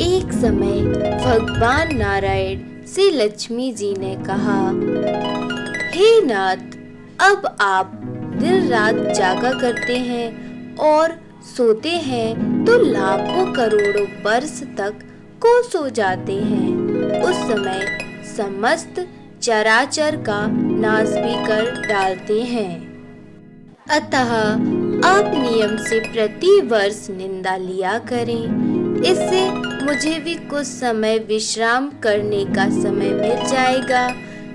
एक समय भगवान नारायण से लक्ष्मी जी ने कहा, हे नाथ, अब आप दिन रात जागा करते हैं और सोते हैं तो लाखों करोड़ों वर्ष तक को सो जाते हैं। उस समय समस्त चराचर का नाश भी कर डालते हैं। अतः आप नियम से प्रति वर्ष निंदा लिया करें। इससे मुझे भी कुछ समय विश्राम करने का समय मिल जाएगा।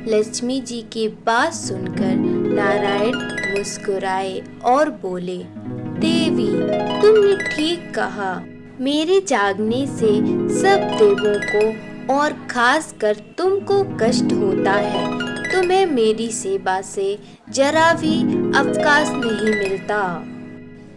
लक्ष्मी जी की बात सुनकर नारायण मुस्कुराए और बोले, देवी, तुमने ठीक कहा। मेरे जागने से सब देवों को और खास कर तुमको कष्ट होता है। तुम्हें मेरी सेवा से जरा भी अवकाश नहीं मिलता।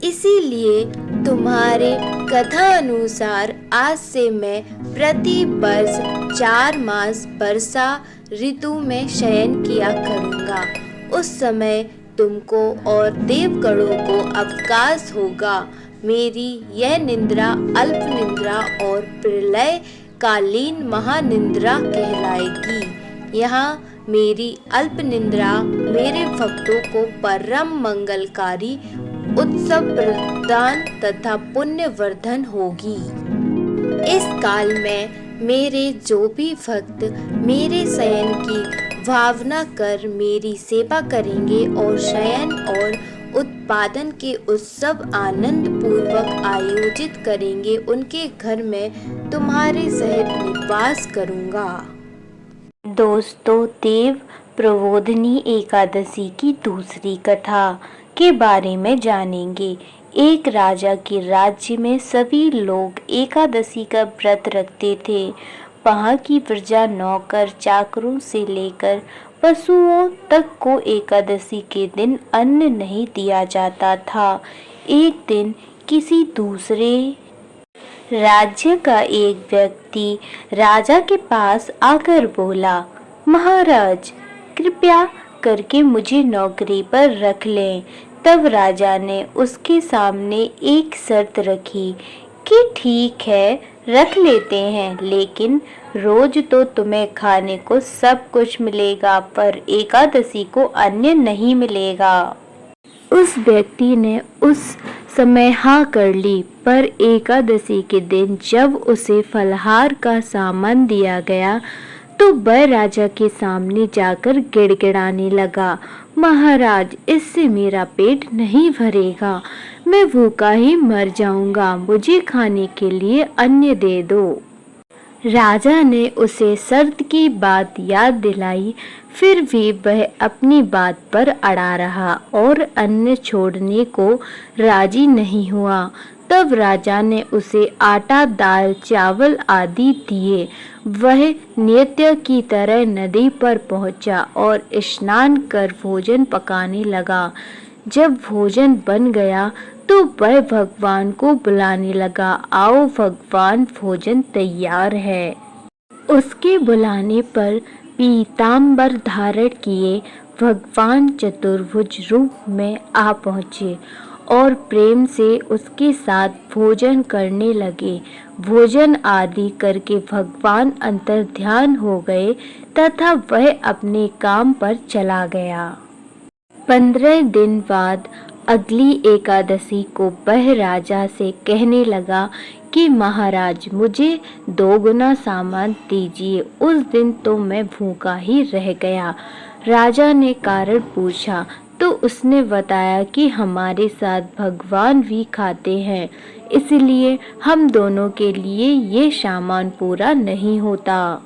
इसीलिए तुम्हारे कथा अनुसार आज से मैं प्रति वर्ष 4 मास वर्षा ऋतु में शयन किया करूँगा। उस समय तुमको और देवगणों को अवकाश होगा। मेरी यह निद्रा अल्प निद्रा और प्रलय कालीन महानिद्रा कहलाएगी। यहाँ मेरी अल्प निद्रा मेरे भक्तों को परम मंगलकारी उत्सव प्रदान तथा पुण्य वर्धन होगी। इस काल में मेरे जो भी भक्त मेरे शयन की भावना कर मेरी सेवा करेंगे और शयन और उत्पादन के उत्सव आनंद पूर्वक आयोजित करेंगे, उनके घर में तुम्हारे सहित निवास करूंगा। दोस्तों, देव प्रबोधिनी एकादशी की दूसरी कथा के बारे में जानेंगे। एक राजा के राज्य में सभी लोग एकादशी का व्रत रखते थे। वहाँ की प्रजा नौकर चाकरों से लेकर पशुओं तक को एकादशी के दिन अन्न नहीं दिया जाता था। एक दिन किसी दूसरे राज्य का एक व्यक्ति राजा के पास आकर बोला, महाराज, कृपया करके मुझे नौकरी पर रख लें। तब राजा ने उसके सामने एक शर्त रखी कि ठीक है, रख लेते हैं, लेकिन रोज तो तुम्हें खाने को सब कुछ मिलेगा, पर एकादशी को अन्न नहीं मिलेगा। उस व्यक्ति ने उस समय हाँ कर ली, पर एकादशी के दिन जब उसे फलाहार का सामान दिया गया तो वह राजा के सामने जाकर गिड़गिड़ाने लगा, महाराज, इससे मेरा पेट नहीं भरेगा, मैं भूखा ही मर जाऊंगा, मुझे खाने के लिए अन्न दे दो। राजा ने उसे शर्त की बात याद दिलाई, फिर भी वह अपनी बात पर अड़ा रहा और अन्न छोड़ने को राजी नहीं हुआ। तब राजा ने उसे आटा, दाल, चावल आदि दिए। वह नित्य की तरह नदी पर पहुंचा और स्नान कर भोजन पकाने लगा। जब भोजन बन गया तो वह भगवान को बुलाने लगा, आओ भगवान, भोजन तैयार है। उसके बुलाने पर पीताम्बर धारण किए भगवान चतुर्भुज रूप में आ पहुँचे और प्रेम से उसके साथ भोजन करने लगे। भोजन आदि करके भगवान अंतर्ध्यान हो गए तथा वह अपने काम पर चला गया। 15 दिन बाद अगली एकादशी को वह राजा से कहने लगा कि महाराज, मुझे 2 गुना सामान दीजिए। उस दिन तो मैं भूखा ही रह गया। राजा ने कारण पूछा तो उसने बताया कि हमारे साथ भगवान भी खाते हैं, इसलिए हम दोनों के लिए ये सामान पूरा नहीं होता।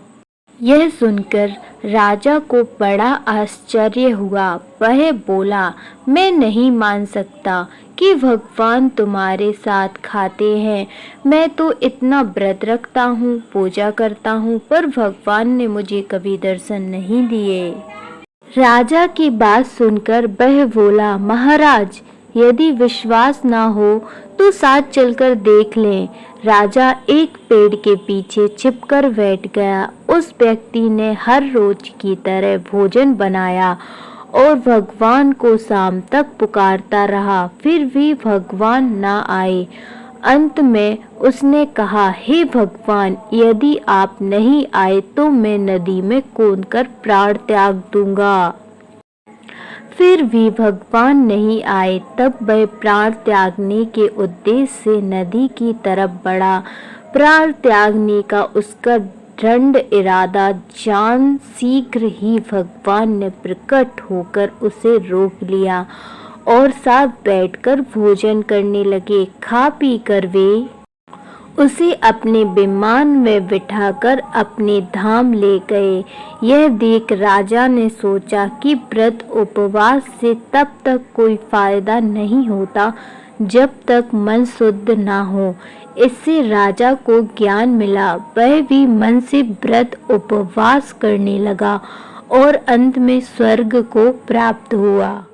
यह सुनकर राजा को बड़ा आश्चर्य हुआ। वह बोला, मैं नहीं मान सकता कि भगवान तुम्हारे साथ खाते हैं। मैं तो इतना व्रत रखता हूँ, पूजा करता हूँ, पर भगवान ने मुझे कभी दर्शन नहीं दिए। राजा की बात सुनकर वह बोला, महाराज, यदि विश्वास ना हो तो साथ चलकर देख लें। राजा एक पेड़ के पीछे छिपकर बैठ गया। उस व्यक्ति ने हर रोज की तरह भोजन बनाया और भगवान को शाम तक पुकारता रहा, फिर भी भगवान ना आए। अंत में उसने कहा, हे भगवान, यदि आप नहीं आए तो मैं नदी में कूदकर प्राण त्याग दूंगा। फिर भी भगवान नहीं आए। तब वह प्राण त्यागने के उद्देश्य से नदी की तरफ बढ़ा। प्राण त्यागने का उसका दृढ़ इरादा जान शीघ्र ही भगवान ने प्रकट होकर उसे रोक लिया और साथ बैठकर भोजन करने लगे। खा पी कर वे उसे अपने विमान में बिठाकर अपने धाम ले गए। यह देख राजा ने सोचा कि व्रत उपवास से तब तक कोई फायदा नहीं होता जब तक मन शुद्ध ना हो। इससे राजा को ज्ञान मिला। वह भी मन से व्रत उपवास करने लगा और अंत में स्वर्ग को प्राप्त हुआ।